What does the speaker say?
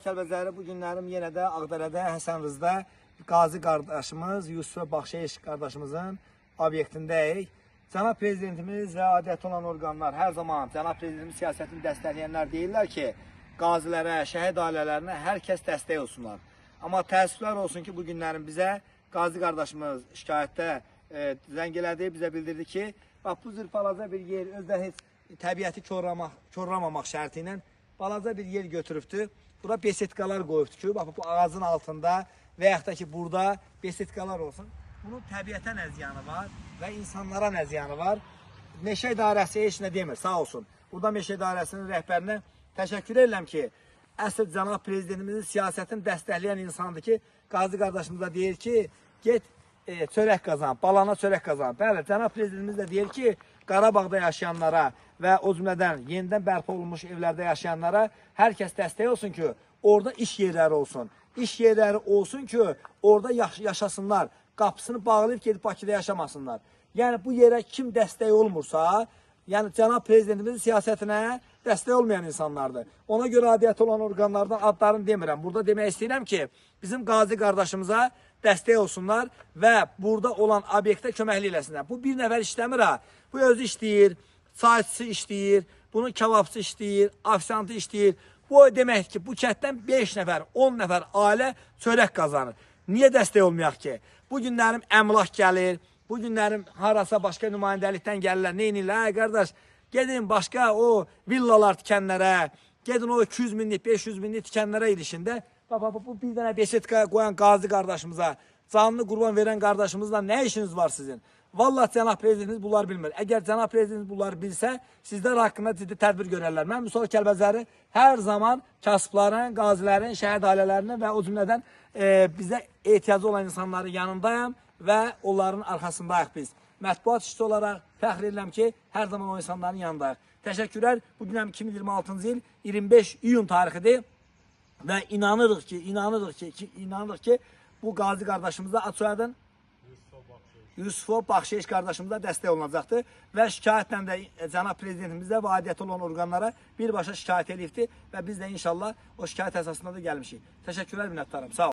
Kəlbəzəri bu günlərim yenə də Ağdərədə, Həsənrızda Qazi qardaşımız, Yusuf Baxşeyiş qardaşımızın obyektindəyik. Cənab Prezidentimiz və adiyyəti olan orqanlar hər zaman Cənab Prezidentimiz siyasətini dəstəkləyənlər deyirlər ki, qazilərə, şəhid ailələrinə hər kəs dəstək olsunlar. Amma təəssüflər olsun ki, bu günlərin bizə Qazi qardaşımız şikayətdə zəng elədi, bizə bildirdi ki, bax bu cür balaca bir yer, özdə heç təbiəti korlamamaq şərti ilə balaca bir yer götürübdür. Bura besetkalar qoyubdur ki, bax, bu ağacın altında və yaxud da ki, burada besetkalar olsun. Bunun təbiətə nə ziyanı var və insanlara nə ziyanı var. Meşə İdarəsi heç nə demir, sağ olsun. Burada Meşə İdarəsinin rəhbərinə təşəkkür edirəm ki, əsl Cənab Prezidentimizin siyasətini dəstəkləyən insandır ki, Qazi qardaşımız da deyir ki, get çörək qazan, balana çörək qazan. Bəli, Cənab Prezidentimiz də deyir ki, Qarabağda yaşayanlara və o cümlədən yenidən bərpa olunmuş evlərdə yaşayanlara hər kəs dəstək olsun ki, orada iş yerləri olsun. İş yerləri olsun ki, orada yaşasınlar. Qapısını bağlayıb gedib Bakıda yaşamasınlar. Yəni bu yerə kim dəstək olmursa, yəni Cənab Prezidentimizin siyasətinə dəstək olmayan insanlardır. Ona görə adiyyəti olan orqanlardan adlarını demirəm. Burada demək istəyirəm ki, bizim Qazi qardaşımıza dəstək olsunlar və burada olan obyektə köməklik eləsinlər. Bu bir nəfər işləmir ha. Bu özü işləyir, çayçısı işləyir, bunun kebabçı işləyir, ofisiantı işləyir. Bu demək ki, bu kənddən 5 nəfər, 10 nəfər ailə çörək qazanır. Niyə dəstək olmayaq ki? Bu günlərim əmlak gəlir, bu günlərim harasa başqa nümayəndəlikdən gəlirlər. Neynirlər? Qardaş, gedin başqa o villalar tikənlərə, gedin o 200 minlik, 500 minlik tikənlərə ilişində. Bu bir dənə besetka qoyan Qazi qardaşımıza, canını qurban verən qardaşımızla nə işiniz var sizin? Vallahi Cənab Prezidentimiz bunları bilmir. Əgər Cənab Prezidentimiz bunları bilsə, sizlər haqqında ciddi tədbir görərlər. Mən Mustafa Kəlbəzəri hər zaman kasıbların, qazilərin, şəhid ailələrinin və o cümlədən bizə ehtiyacı olan insanların yanındayım və onların arxasındayıq biz. Mətbuat işçisi olaraq fəxr edirəm ki, hər zaman o insanların yanındayıq. Təşəkkürlər. Bugün 2026-cı il 25 iyun tarixidir və inanırıq ki, bu Qazi qardaşımızda ad soyadın Yusuf Baxşeyiş qardaşımıza dəstək olunacaqdır və şikayətlə də Cənab Prezidentimizə və adiyyəti olan orqanlara birbaşa şikayət edibdir və biz də inşallah o şikayət əsasında da gəlmişik. Təşəkkürlər, minnətdarım. Sağ olun.